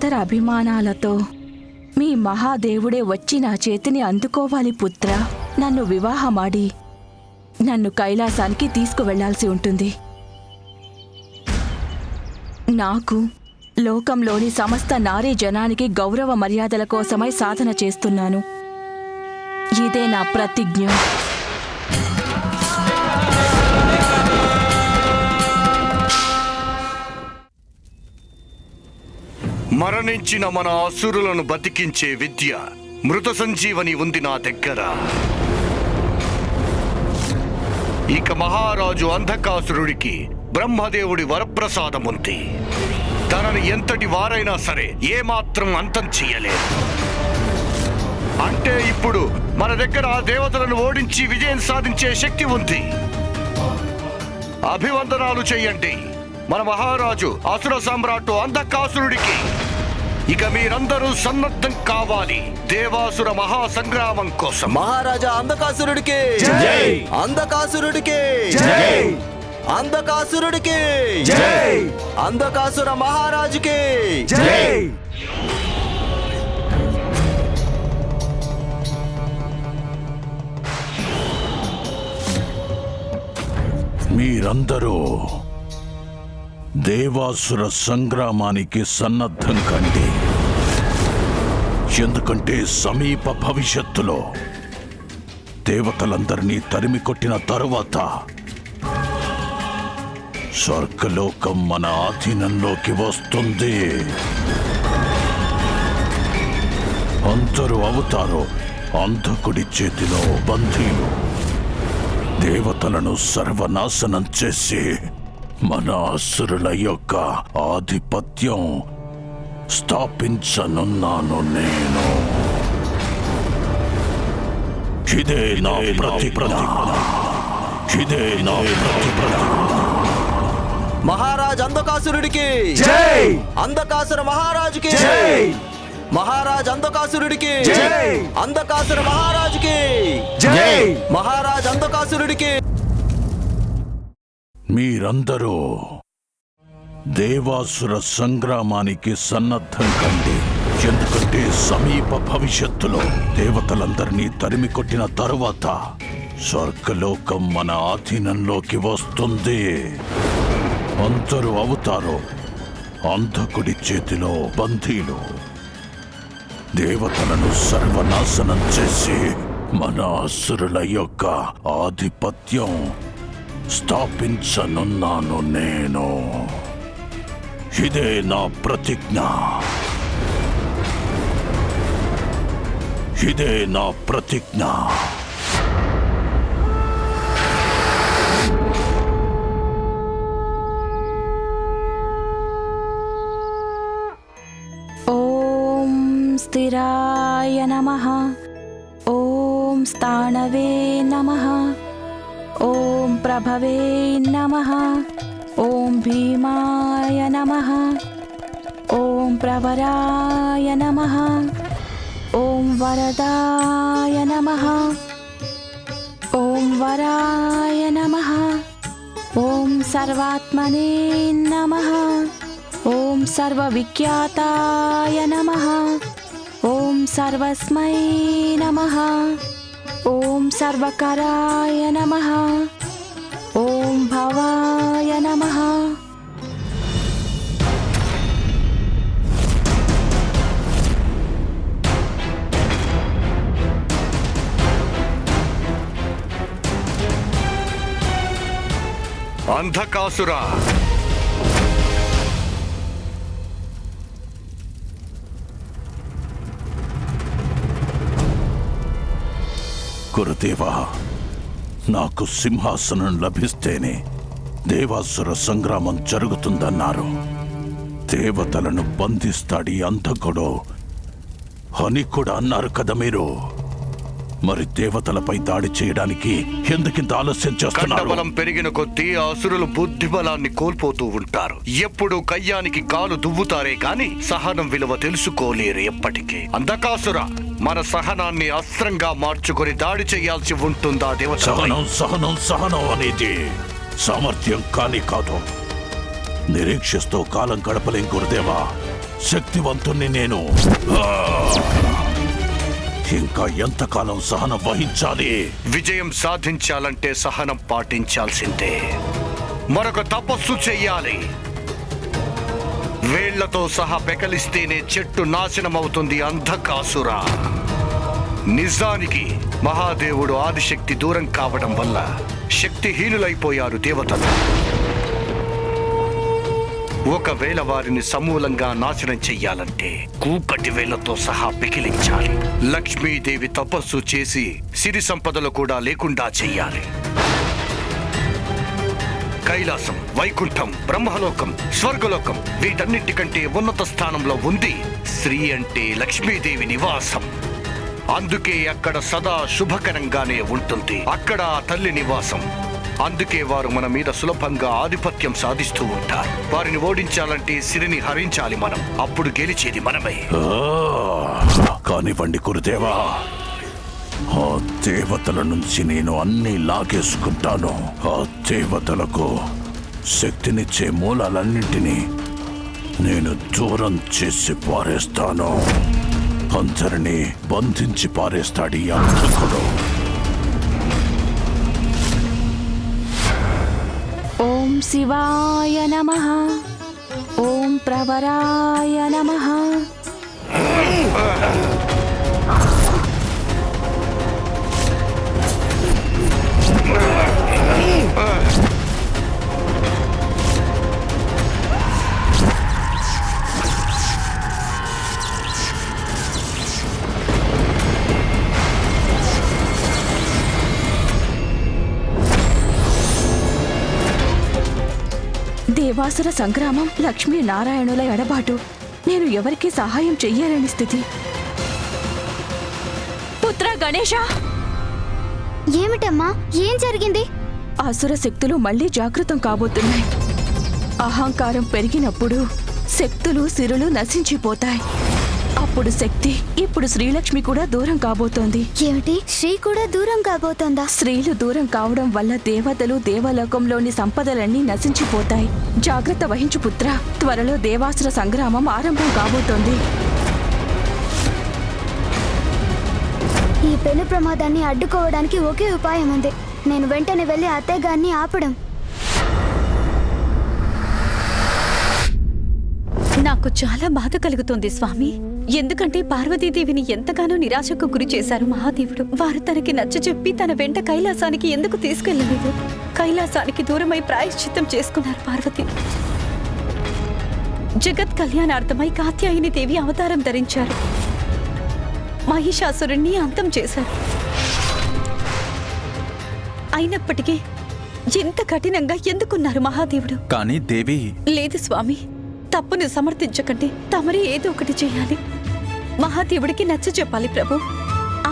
ఆదర అభిమానాలతో మీ మహాదేవుడే వచ్చి నా చేతిని అందుకోవాలి పుత్ర. నన్ను వివాహమాడి నన్ను కైలాసానికి తీసుకువెళ్లాల్సి ఉంటుంది. నాకు లోకంలోని సమస్త నారీ జనానికి గౌరవ మర్యాదల కోసమై సాధన చేస్తున్నాను. ఇదే నా ప్రతిజ్ఞ. మరణించిన మన అసురులను బతికించే విద్య మృత సంజీవని ఉంది నా దగ్గర. ఇక మహారాజు అంధకాసురుడికి బ్రహ్మదేవుడి వరప్రసాదముంది. తనని ఎంతటి వారైనా సరే ఏమాత్రం అంతం చెయ్యలేదు. అంటే ఇప్పుడు మన దగ్గర ఆ దేవతలను ఓడించి విజయం సాధించే శక్తి ఉంది. అభివందనాలు చెయ్యండి మన మహారాజు అసుర సామ్రాట్టు అంధకాసురుడికి. ఇక మీరందరూ సన్నద్ధం కావాలి దేవాసుర మహాసంగ్రామం కోసం. మహారాజా అంధకాసురుడికి, అంధకాసురుడికి, అంధకాసురుడికి, అంధకాసుర మహారాజుకి. మీరందరూ దేవాసుర సంగ్రామానికి సన్నద్ధం కండి. ఎందుకంటే సమీప భవిష్యత్తులో దేవతలందరినీ తరిమి కొట్టిన తరువాత స్వర్గలోకం మన ఆధీనంలోకి వస్తుంది. అందరూ అవుతారు అంధకుడి చేతిలో బందీలు. దేవతలను సర్వనాశనం చేసి మన అసురుల యొక్క ఆధిపత్యం స్థాపించనున్నాను నేను. ఇదే నా ప్రతిజ్ఞ. ఇదే నా ప్రతిజ్ఞ. మహారాజ్ అంధకాసురుడికి, అంధకాసుర మహారాజుకి, మహారాజ్ అంధకాసురుడికి, అంధకాసుర మహారాజుకి, మహారాజ్ అంధకాసురుడికి. మీరందరూ దేవాసుర సంగ్రామానికి సన్నద్ధం కండి. ఎందుకంటే సమీప భవిష్యత్తులో దేవతలందరినీ తరిమి కొట్టిన తరువాత స్వర్గలోకం మన ఆధీనంలోకి వస్తుంది. అందరూ అవుతారు అంధకుడి చేతిలో బందీలు. దేవతలను సర్వనాశనం చేసి మన అసురుల యొక్క ఆధిపత్యం స్థాపించనున్నాను నేను. ఇదే నా ప్రతిజ్ఞ. ఇదే నా ప్రతిజ్ఞ. ఓం స్థిరాయ నమః. ఓం స్థాణవే నమః. ఓం ప్రభవే నమః. ఓం భీమాయ నమః. ఓం ప్రవరాయ నమః. ఓం వరదాయ నమః. ఓం వరాయ నమః. ఓం సర్వాత్మనే నమః. ఓం సర్వవిఖ్యాతాయ నమః. ఓం సర్వస్మై నమః. ఓం సర్వకరాయ నమః. ఓం భవాయ నమః. అంధకాసురా, గురుదేవా, నాకు సింహాసనం లభిస్తేనే దేవాసుర సంగ్రామం జరుగుతుందన్నారు. దేవతలను బంధిస్తాడి అంధకుడు అని కూడా అన్నారు కదా మీరు. మరి దేవతలపై దాడి చేయడానికి ఎందుకింత ఆలస్యం చేస్తున్నారు? కండబలం పెరిగిన కొద్దీ అసురులు బుద్ధిబలాన్ని కోల్పోతూ ఉంటారు. ఎప్పుడు కయ్యానికి కాలు దువ్వుతారే కాని సహనం విలువ తెలుసుకోలేరు ఎప్పటికీ. అంధకాసుర, మన సహనాన్ని అస్త్రంగా మార్చుకొని దాడి చేయాల్సి ఉంటుందా దేవత? సహనం సహనం సహనం అనేది సామర్థ్యం కానీ కాదు. నిరీక్షిస్తూ కాలం గడపలేం గురుదేవా. శక్తివంతుణ్ణి నేను. ఇంకా ఎంతకాలం సహనం వహించాలి? విజయం సాధించాలంటే సహనం పాటించాల్సిందే. మరొక తపస్సు చెయ్యాలి. వేళ్లతో సహా పెకలిస్తేనే చెట్టు నాశనమవుతుంది అంధకాసుర. నిజానికి మహాదేవుడు ఆదిశక్తి దూరం కావడం వల్ల శక్తిహీనులైపోయారు దేవతలు. ఒకవేళ వారిని సమూలంగా నాశనం చెయ్యాలంటే కూకటి వేళ్లతో సహా పెకిలించాలి. లక్ష్మీదేవి తపస్సు చేసి సిరి సంపదలు కూడా లేకుండా చెయ్యాలి. కైలాసం, వైకుంఠం, బ్రహ్మలోకం, స్వర్గలోకం వీటన్నిటికంటే ఉన్నత స్థానంలో ఉంది శ్రీ అంటే లక్ష్మీదేవి నివాసం. అందుకే అక్కడ సదా శుభకరంగానే ఉంటుంది. అక్కడ ఆ తల్లి నివాసం. అందుకే వారు మన మీద సులభంగా ఆధిపత్యం సాధిస్తూ ఉంటారు. వారిని ఓడించాలంటే సిరిని హరించాలి మనం. అప్పుడు గెలిచేది మనమే. కానివ్వండి గురుదేవా, ఆ దేవతల నుంచి నేను అన్నీ లాగేసుకుంటాను. ఆ దేవతలకు శక్తినిచ్చే మూలాలన్నింటినీ నేను దూరం చేసి పారేస్తాను. అందరినీ బంధించి పారేస్తాడు ఈ అంధకుడు. ఓం శివాయ నమః. ఓం ప్రవరాయ నమః. దేవాసుర సంగ్రామం, లక్ష్మీ నారాయణుల ఎడబాటు. నేను ఎవరికీ సహాయం చెయ్యలేని స్థితి. పుత్ర గణేశ! ఏమిటమ్మా, ఏం జరిగింది? అసుర శక్తులు మళ్లీ జాగృతం కాబోతున్నాయి. అహంకారం పెరిగినప్పుడు శక్తులు సిరులు నశించిపోతాయి. అప్పుడు శక్తి, ఇప్పుడు శ్రీలక్ష్మి కూడా దూరం కాబోతోంది. ఏమిటి, శ్రీ కూడా దూరం కాబోతోందా? స్త్రీలు దూరం కావడం వల్ల దేవతలు, దేవలోకంలోని సంపదలన్నీ నశించిపోతాయి. జాగ్రత్త వహించు పుత్ర. త్వరలో దేవాసుర సంగ్రామం ఆరంభం కాబోతోంది. ఈ పెను ప్రమాదాన్ని అడ్డుకోవడానికి ఒకే ఉపాయం ఉంది. నేను వెంటనే వెళ్లి అత్తయ్యగారిని ఆపడం. నాకు చాలా బాధ కలుగుతోంది స్వామి. ఎందుకంటే పార్వతీదేవిని ఎంతగానో నిరాశకు గురి చేశారు మహాదేవుడు. వారు తనకి నచ్చచెప్పి తన వెంట కైలాసానికి ఎందుకు తీసుకెళ్లలేదు? కైలాసానికి దూరమై ప్రాయశ్చిత్తం చేసుకున్నారు పార్వతి. జగత్ కళ్యాణార్థమై కాత్యాయని దేవి అవతారం ధరించారు. మహిషాసురుణ్ణి అంతం చేశారు. అయినప్పటికీ ఎంత కఠినంగా ఎందుకున్నారు మహాదేవుడు? కానీ దేవి... లేదు స్వామి, తప్పును సమర్థించకండి. తమరే ఏదో ఒకటి చేయాలి. మహాదేవుడికి నచ్చ చెప్పాలి ప్రభు.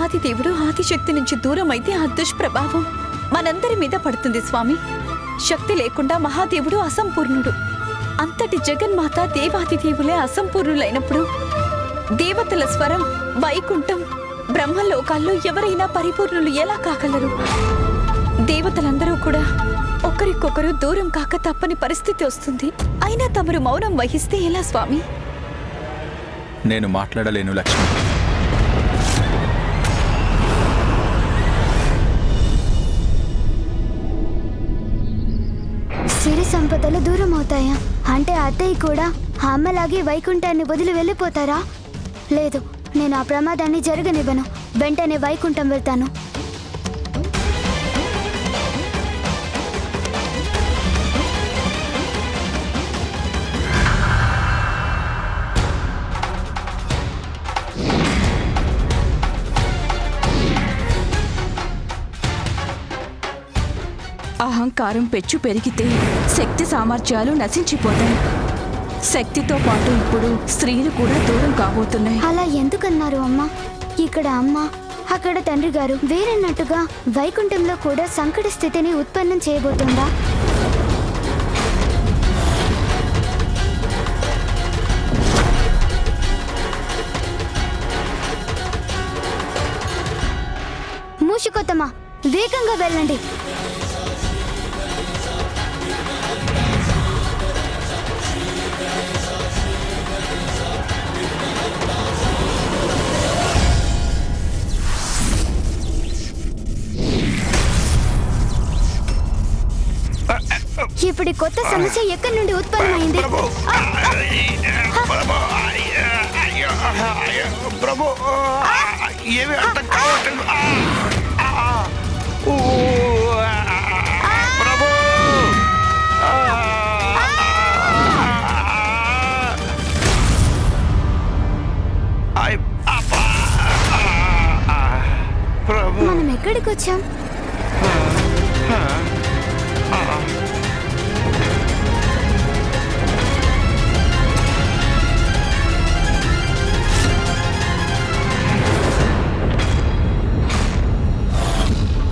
ఆదిదేవుడు ఆదిశక్తి నుంచి దూరం అయితే ఆ దుష్ప్రభావం మనందరి మీద పడుతుంది స్వామి. శక్తి లేకుండా మహాదేవుడు అసంపూర్ణుడు. అంతటి జగన్మాత దేవాదిదేవులే అసంపూర్ణులైనప్పుడు దేవతల స్వరం, వైకుంఠం, బ్రహ్మలోకాల్లో ఎవరైనా పరిపూర్ణులు ఎలా కాగలరు? దేవతలందరూ కూడా ఒకరికొకరు దూరం కాక తప్పని పరిస్థితి వస్తుంది. అయినా తమరు మౌనం వహిస్తే ఎలా స్వామి? నేను మాట్లాడలేను లక్ష్మి. సిరి సంపదలు దూరం అవుతాయా? అంటే అత్తయ్య కూడా అమ్మలాగే వైకుంఠాన్ని వదిలి వెళ్ళిపోతారా? లేదు, నేను ఆ ప్రమాదాన్ని జరగనివ్వను. వెంటనే వైకుంఠం వెళ్తాను. అహంకారం పెచ్చు పెరిగితే శక్తి సామర్థ్యాలు నశించిపోతాయి. శక్తితో పాటు ఇప్పుడు స్త్రీలు కూడా దూరం కాబోతున్నాయి. అలా ఎందుకన్నారు అమ్మా? ఇక్కడ అమ్మ, అక్కడ తండ్రి గారు వేరన్నట్టుగా వైకుంఠంలో కూడా సంకట స్థితిని ఉత్పన్నం చేయబోతుందా? మూషికొత్తమా, వేగంగా వెళ్ళండి. ఇప్పుడు ఈ కొత్త సమస్య ఎక్కడి నుండి ఉత్పన్నమైంది? ప్రభు ఏమి అర్థం కావట్లేదు. ప్రభు ప్రభు మనం ఎక్కడికి వచ్చాం?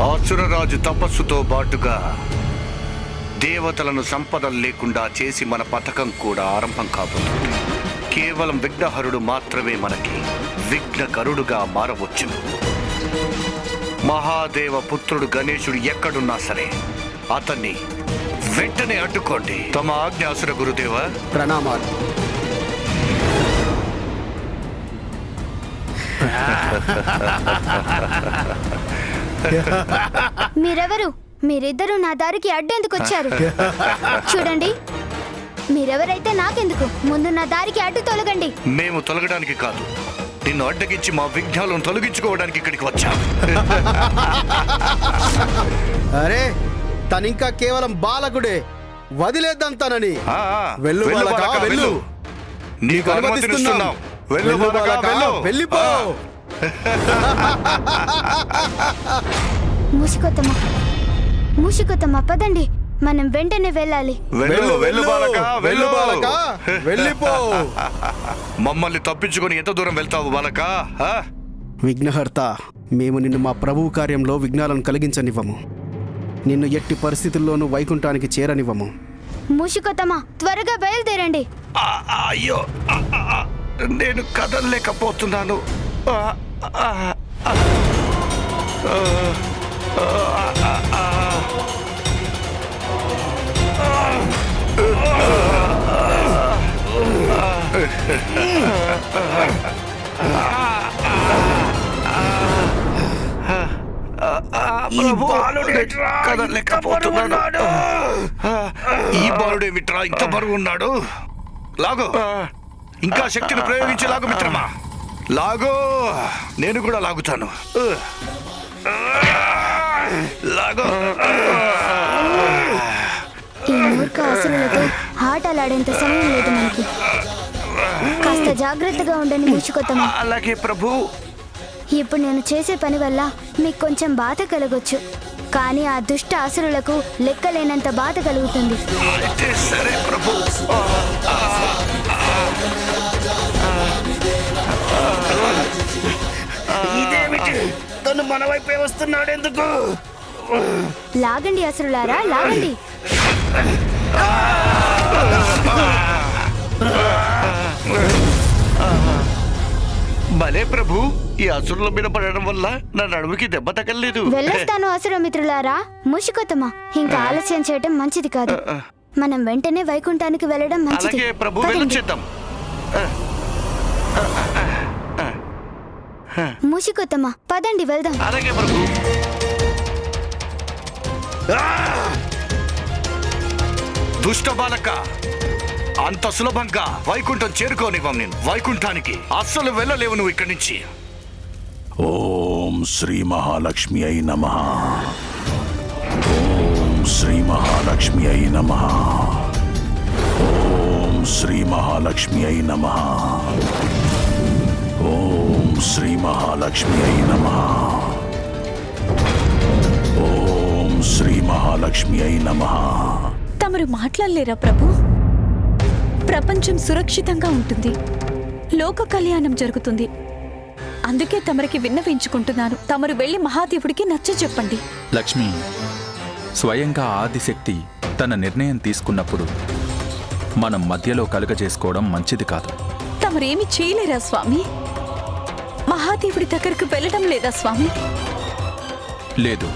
అసురరాజు తపస్సుతో బాటుగా దేవతలను సంపదలు లేకుండా చేసి మన పథకం కూడా ఆరంభం కాబోతుంది. కేవలం విఘ్నహరుడు మాత్రమే మనకి విఘ్నకరుడుగా మారవచ్చును. మహాదేవ పుత్రుడు గణేశుడు ఎక్కడున్నా సరే అతన్ని వెంటనే అడ్డుకోండి. తమ ఆజ్ఞ అసుర గురుదేవ. ప్రణామాలు. మీరెవరు? మీరిద్దరూ నా దారికి అడ్డెందుకు వచ్చారు? చూడండి, మీరెవరైతే నాకెందుకు, ముందు నా దారికి అడ్డు తొలగండి. మేము తొలగడానికి కాదు, నిన్ను అడ్డగించి మా విఘ్నాలను తొలగించుకోవడానికి ఇక్కడికి వచ్చాం. అరే తనింకా కేవలం బాలకుడే, వదిలేద్దాం తనని. వెళ్ళు బాలకా, వెళ్ళు. నీకు అనుమతిస్తున్నాం. వెళ్ళు బాలకా, వెళ్ళు. వెళ్ళిపో. మూషికొత్తమ్మ పదండి, మనం వెంటనే వెళ్ళాలి. వెళ్ళు వెళ్ళు బాలకా, వెళ్ళు బాలకా, వెళ్ళిపో. మమ్మల్ని తప్పించుకొని ఎంత దూరం వెళ్తావు బాలకా? విఘ్నహర్త, మేము నిన్ను మా ప్రభువు కార్యంలో విఘ్నాలను కలిగించనివ్వము. నిన్ను ఎట్టి పరిస్థితుల్లోనూ వైకుంఠానికి చేరనివ్వము. మూషికొత్తమ్మ, త్వరగా బయలుదేరండి. అయ్యో, నేను కదలలేకపోతున్నాను. కదలలేకపోతున్నాడు. ఈ బాలుడే మిత్రా ఇంత బరువు ఉన్నాడు. లాగో, ఇంకా శక్తిని ప్రయోగించి లాగు మిత్రమా, లాగో. నేను కూడా లాగుతాను. లాగో. ఈ మూర్ఖ అసురులతో ఆటలాడేంత సమయం లేదు మనకి. కాస్త జాగ్రత్తగా ఉండండి మూషికొత్తమ్మ. అలాగే ప్రభు. ఇప్పుడు నేను చేసే పని వల్ల మీకు కొంచెం బాధ కలగొచ్చు, కానీ ఆ దుష్ట అసురులకు లెక్కలేనంత బాధ కలుగుతుంది. అయితే సరే ప్రభు. ఇదేమిటి, తను మన వైపే వస్తున్నాడు ఎందుకు? లాగండి అసురులారా, లాగండి. భలే ప్రభు, ఈ అసురుల మీద పడడం వల్ల నా నడుముకి దెబ్బ తగలేదు. వెళ్ళొస్తాను అసుర మిత్రులారా. మూషికొత్తమ్మ, ఇంకా ఆలస్యం చేయటం మంచిది కాదు. మనం వెంటనే వైకుంఠానికి వెళ్ళడం మంచిది. అలాగే ప్రభు, పదండి. వెళ్ళొచ్చేద్దాం. మూషికొత్తమ్మ, పదండి వెళ్దాం. అలాగే ప్రభు. దుష్ట బాలక, అంత సులభంగా వైకుంఠం చేరుకోనివ్వం నేను. వైకుంఠానికి అస్సలు వెళ్ళలేవు నువ్వు ఇక్కడి నుంచి. ఓం శ్రీ మహాలక్ష్మి అయి నమః. ఓం శ్రీ మహాలక్ష్మి అయి నమః. ఓం శ్రీ మహాలక్ష్మి అయి నమః. ఓం శ్రీ మహాలక్ష్మి అయి నమః. ఓం శ్రీ మహాలక్ష్మి అయి నమః. తమరు మాట్లాడలేరా ప్రభు? ప్రపంచం సురక్షితంగా ఉంటుంది, లోక కళ్యాణం జరుగుతుంది. అందుకే తమరికి విన్నవించుకుంటున్నాను. తమరు వెళ్ళి మహాదేవుడికి నచ్చ చెప్పండి. లక్ష్మి, స్వయంగా ఆదిశక్తి తన నిర్ణయం తీసుకున్నప్పుడు మనం మధ్యలో కలుగజేసుకోవడం మంచిది కాదు. తమరేమి చేయలేరా స్వామి? మహాదేవుడి దగ్గరకు వెళ్ళడం లేదా స్వామి? లేదు,